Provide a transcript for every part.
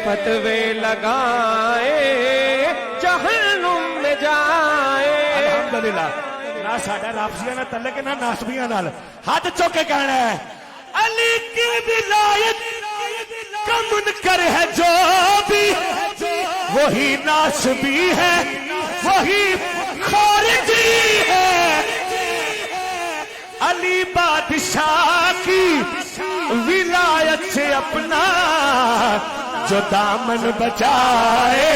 فتوے لگائے جہنم میں جائے. الحمدللہ نہ ساڈا رافضیاں نہ تعلق نہ ناسبیاں نال ہاتھ چوک کے کہنا ہے علی کی ولایت کا منکر ہے جو بھی وہی ناسبی ہے وہی خارجی ہے. علی بادشاہ کی ولایت سے اپنا جو دامن بچائے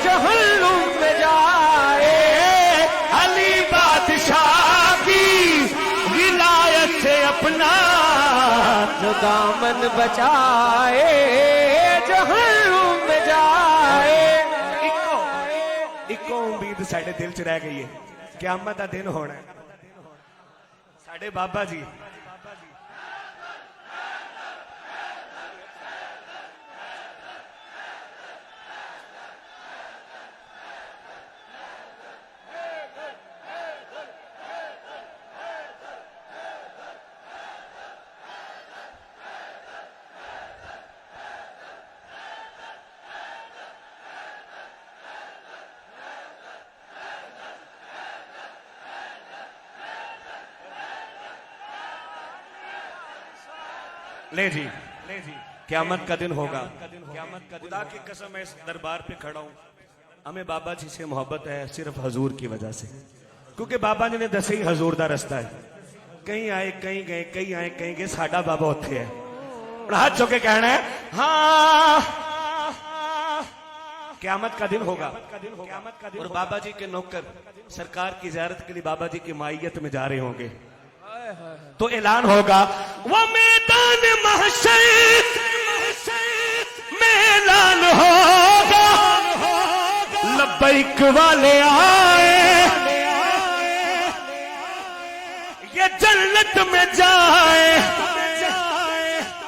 جہنم میں جائے. علی بادشاہ کی ولایت سے اپنا جو دامن بچائے جہنم میں جائے. ایک امید ساڈے دل چ رہ گئی ہے قیامت دا دن ہونا ہے. ساڈے بابا جی لے جی قیامت کا دن ہوگا. خدا کی قسم میں اس دربار پہ کھڑا ہوں. ہمیں بابا جی سے محبت ہے صرف حضور کی وجہ سے, کیونکہ بابا جی نے دسے ہی حضور دا رستہ ہے. کہیں آئے کہیں گئے, کہیں آئے کہیں گئے, ساڈا بابا اتھے ہے. اور ہاتھ چوکے کہنا ہے ہاں قیامت کا دن ہوگا. اور بابا جی کے نوکر سرکار کی زیارت کے لیے بابا جی کی مائیت میں جا رہے ہوں گے تو اعلان ہوگا وہ میدان محشر میں اعلان ہوگا لبیک والے آئے یہ جنت میں جائے.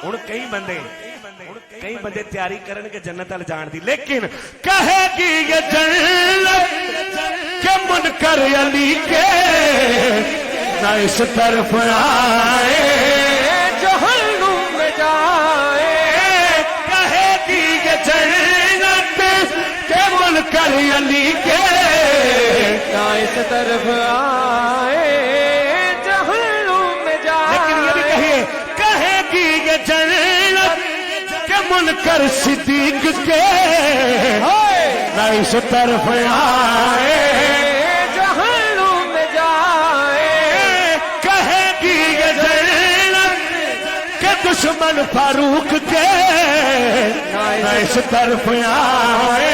ہن کئی بندے تیاری کرن کے جنت ال جان دی, لیکن کہے گی یہ جنت کے منکر علی کے نہ اس طرف آئے جہنم میں جائے. کہے گی یہ جنت کے منکر علی کے نہ اس طرف آئے جہنم میں جائے. لیکن یہ بھی کہے گی یہ جنت کے منکر صدیق کے نہ اس طرف آئے جہنم میں جائے. کہے گی یہ جنت کے دشمن فاروق کے نہ اس طرف آئے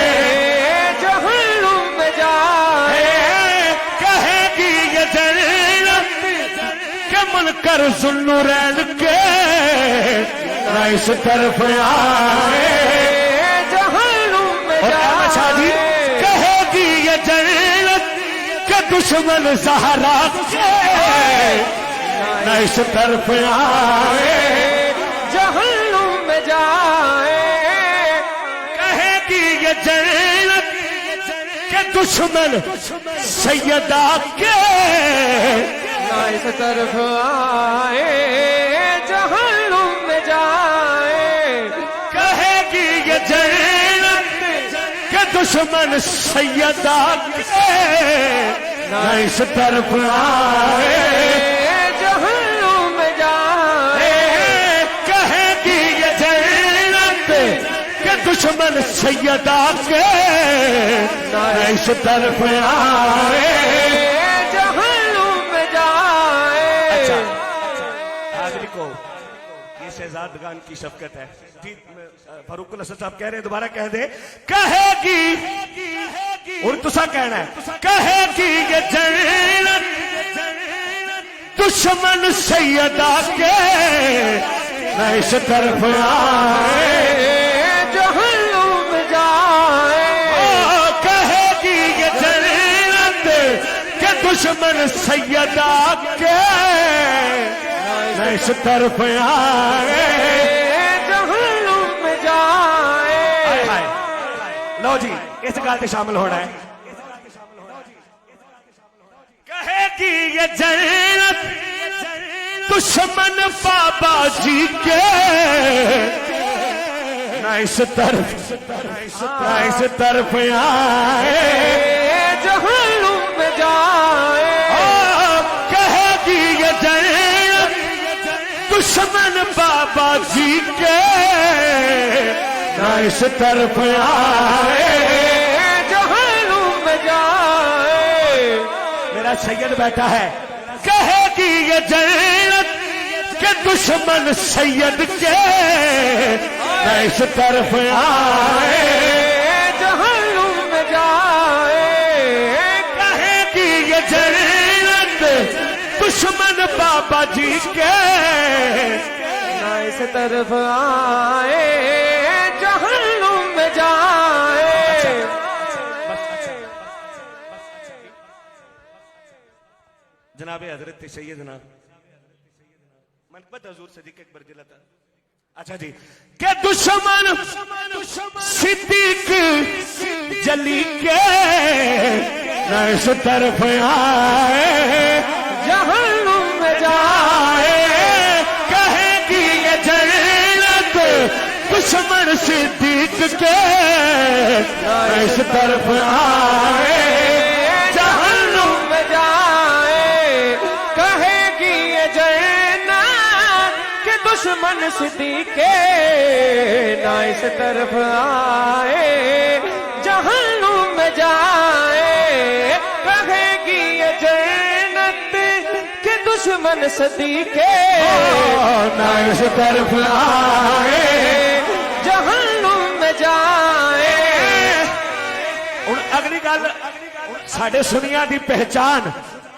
جہنم میں جائے. کہے گی یہ جنت کے منکر ذوالنورین کے نہ اس طرف آئے جہنم میں اور احمد شاہ جی کہے گی یہ جنت کے دشمن زہرا کے نہ اس طرف آئے جہنم میں جائے. کہے گی یہ جنت کے دشمن سیدہ کے نہ اس طرف آئے جہنم میں جائے. کہے گی یہ جنت کے دشمن سیدہ کے نہ اس طرف آئے جہنم میں جائے. کہے گی یہ جنت کے دشمن سیدہ کے نہ اس طرف آئے. جہنم میں جائے. حاضری کو یہ شہزادگان کی شفقت ہے. جی فاروق الاسد صاحب کہہ رہے ہیں, دوبارہ کہہ دیں. کہے گی اور تسا کہنا ہے کہے گی یہ جنت دشمن سیدہ کے نہ اس طرف آئے جہنم میں جائے. کہے گی یہ جنت کے دشمن سیدہ کے نہ اس طرف آئے جہنم میں جائے. لو جی اس گل سے شامل ہونا ہے. کہے گی یہ جنت دشمن بابا جی کے نہ اس طرف نہ اس طرف آئے جہنم میں جائے کہے گی یہ جنت دشمن بابا جی کے نہ اس طرف آئے جہنم میں جائے میرا سید بیٹھا ہے کہے گی یہ جنت کہ دشمن سید کے نہ اس طرف آئے جہنم میں جائے کہے گی یہ جنت دشمن بابا جی کے نہ اس طرف آئے جہنم میں جائے جناب حضرت سیدنا منقبت حضور صدیق اکبر جلتا اچھا جی کہ دشمن صدیق جلی کے نہ اس طرف آئے جہنم میں جائے کہے گی یہ جنت دشمن صدیق کے نہ اس طرف آئے جہنم میں جائے کہے گی یہ جنت کہ دشمن صدیق کے نہ اس طرف آئے جہنم میں جائے کہے گی یہ جنت کہ دشمن صدیق کے نہ اس طرف آئے جہنم میں جائے ہن اگلی گل ساڈے سنیاں دی پہچان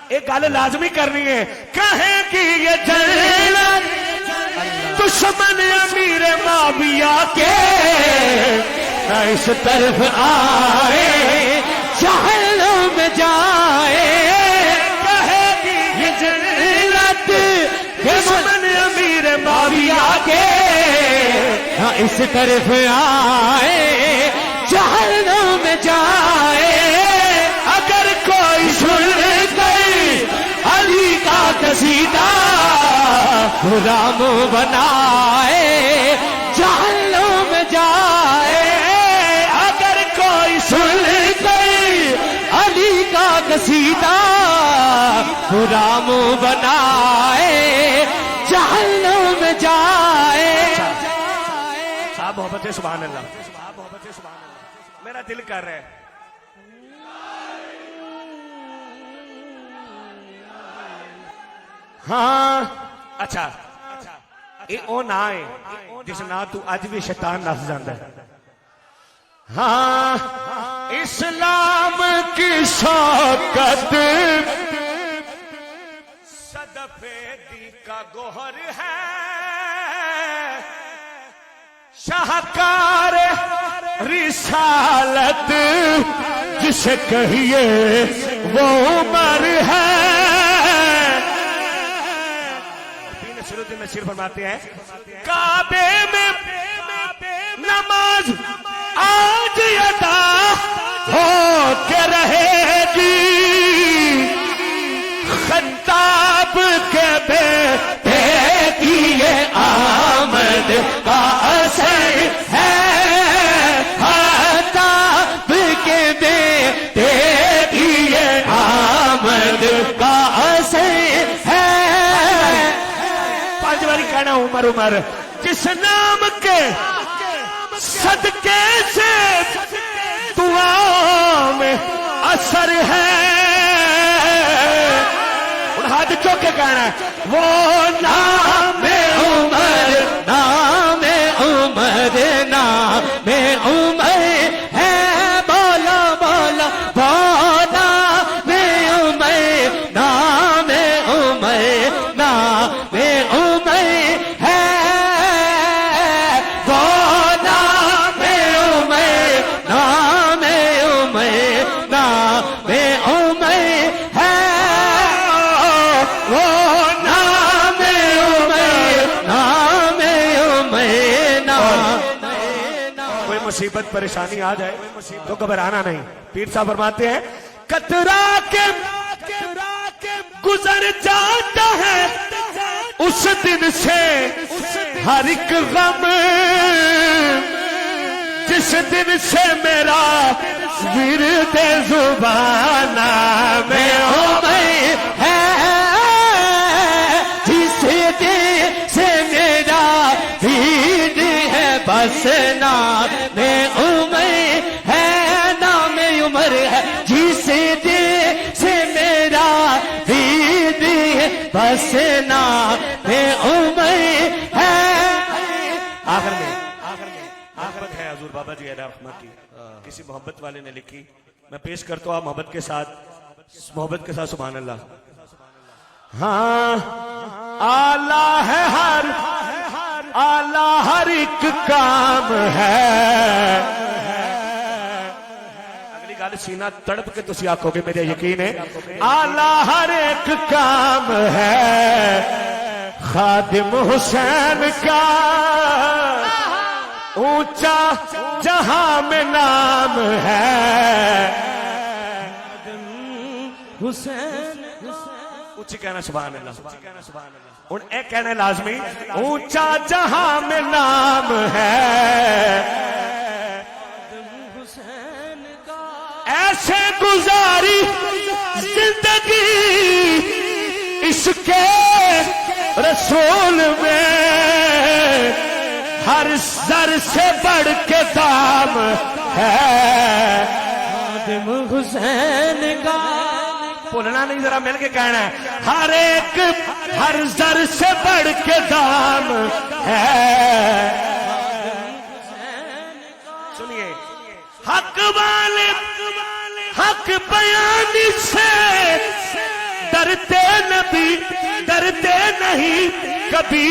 ایک گل لازمی کرنی ہے کہے گی یہ جنت دشمن امیر معاویہ کے نہ اس طرف آئے جہنم میں جائے کہے گی یہ جنت دشمن امیر معاویہ کے نہ اس طرف آئے جہنم میں جائے اگر کوئی سن گئی علی کا قصیدہ غلام بنائے جہنم میں جائے اگر کوئی سن گئی علی کا قصیدہ غلام بنائے جہنم میں جائے صاحب محبت سبحان اللہ میرا دل کر رہا ہے ہاں اچھا یہ او نا ہے جس نا تو اج بھی شیطان نس جاندا ہے ہاں اسلام کی شوکت صدفیدی کا گوہر ہے شاہکار رسالت جسے کہیے وہ عمر ہے سروتی میں شیر فرماتے ہیں کعبے میں نماز آج ادا ہو کے رہے گی خطاب کے بیٹے کی یہ آمد کا اثر ہے خطاب کے بیٹے کی یہ آمد کا اثر ہے پانچ باری کہنا عمر عمر جس نام کے صدقے سے دعا میں اثر ہے ان ہاتھ چوک کے کہنا ہے وہ نام عمر نام عمر نام عمر ہے بولا بولا بولا میں عمر نام عمر نام عمر ہے بولا میں عمر نام عمر نام عمر ہے وہ نام عمر نام عمر نام کوئی مصیبت پریشانی آ جائے تو گھبرانا نہیں پیر صاحب فرماتے ہیں کترا کے گزر جاتا ہے اس دن سے ہر ایک غم جس دن سے میرا ورد زبان نام عمر ہے، جس دن سے میرا ورد ہے بس نام عمر ہے، نام عمر ہے، جس دن سے میرا ورد ہے بس نام عمر ہے۔ آخر میں محبت ہے حضور بابا جی علیہ رحمہ کی، کسی محبت والے نے لکھی، میں پیش کرتا ہوں محبت کے ساتھ سبحان اللہ۔ ہاں آلہ ہے آلہ ہر ایک کام ہے، اگلی گل سینہ تڑپ کے تسی آکھو گے میرے یقین ہے، آلہ ہر ایک کام ہے، خادم حسین کا اونچا جہاں میں نام ہے، حسین اونچی کہنا سبحان اللہ، اور اے کہنا لازمی، اونچا جہاں میں نام ہے، ایسے گزاری زندگی اس کے رسول میں، ہر سر سے بڑھ کے دام ہے، خادم حسین کا بولنا نہیں ذرا مل کے کہنا ہے، ہر ایک ہر سر سے بڑھ کے دام ہے، سنیے حق والے حق بیان سے ڈرتے نہیں کبھی،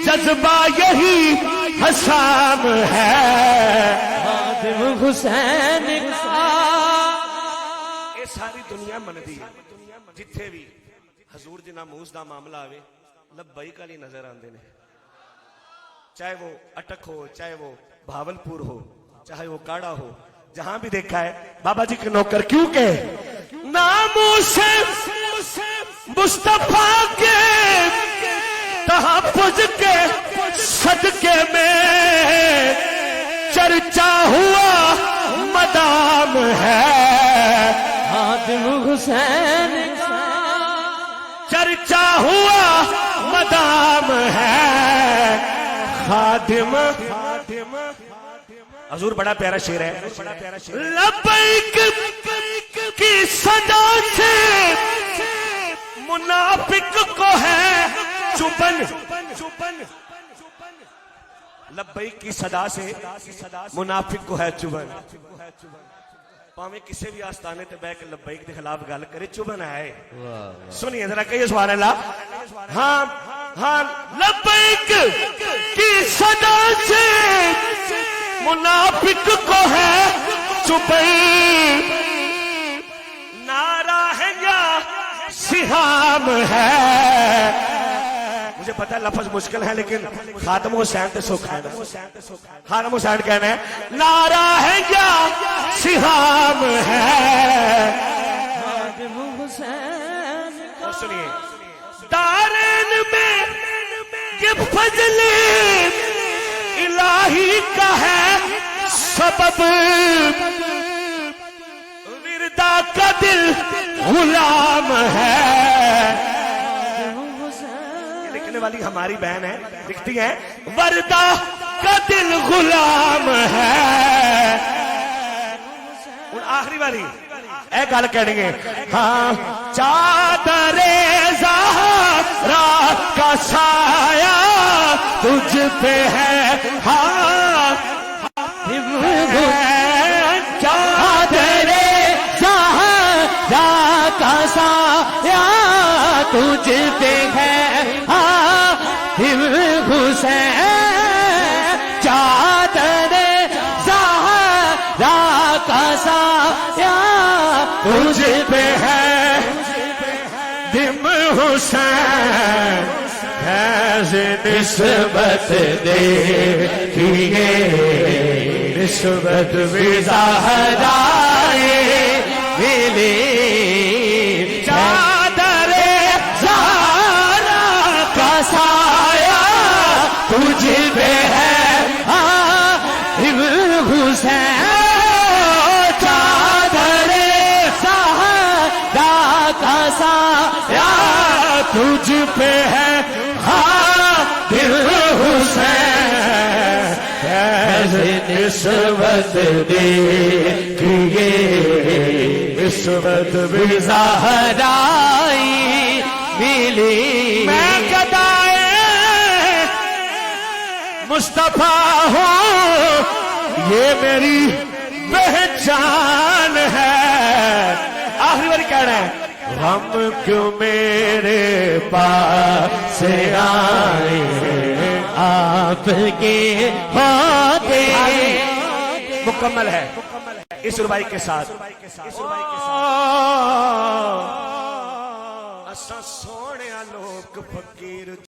جذبہ یہی حسام ہے، خادم حسین کا یہ ساری دنیا مندی ہے، جتھے بھی حضور دی ناموز دا معاملہ آوے لبیک علی نظر آندے نے، چاہے وہ اٹک ہو، چاہے وہ بھاولپور ہو، چاہے وہ کاڑا ہو، جہاں بھی دیکھا ہے بابا جی کے نوکر، کیونکہ ناموز مصطفیٰ کے تحفظ کے صدقے میں چرچا ہوا مدام ہے، خادم حسین کا چرچا ہوا مدام ہے، خادم حضور بڑا پیارا شعر ہے، لبیک کی صدا سے منافق کو ہے چبن، لبیک کی صدا سے منافق کو ہے چبن، پاویں کسی بھی آستانے تے بیٹھ کے لبیک کے خلاف گل کرے چبن ہے، سنیے ذرا کہیے سبحان اللہ، ہاں ہاں لبیک کی صدا سے منافق کو ہے چبن، نعرہ ہے یا سہام ہے، مجھے پتا ہے لفظ مشکل ہے لیکن خاتم حسین تے سوکھا ہے، خاتم حسین کہنا ہے نعرہ ہے یا سہام ہے، خادم حسین اور سنیے دارین میں یہ فضل الہی کا ہے سبب، وردا کا دل غلام ہے، یہ لکھنے والی ہماری بہن ہے، لکھتی ہے وردا کا دل غلام ہے، اور آخری والی اے گل کہنی ہے، ہاں چادر زہرا کا سایہ تجھ پہ ہے، ہاں چادر زہرا کا سایہ تجھ پہ ہے، خادم حسین چادر زہرا کا سایہ تجھ پہ ہے، دم حسین فیض نسبت دیکھیے، نسبت زہرائے ملی چادر زہرا کا سایہ تجھ پہ ہے، خادم پہ ہے دل حسین نسبت دیکھیے نسبت بھی زہرائی ملی میں گدائے مصطفیٰ ہوں یہ میری پہچان ہے آخری بار کہہ رہے ہیں ہم کیوں میرے پاس سے آئے آپ کے ہوتے مکمل ہے اس ربائی کے ساتھ اساں سونے لوگ فقیر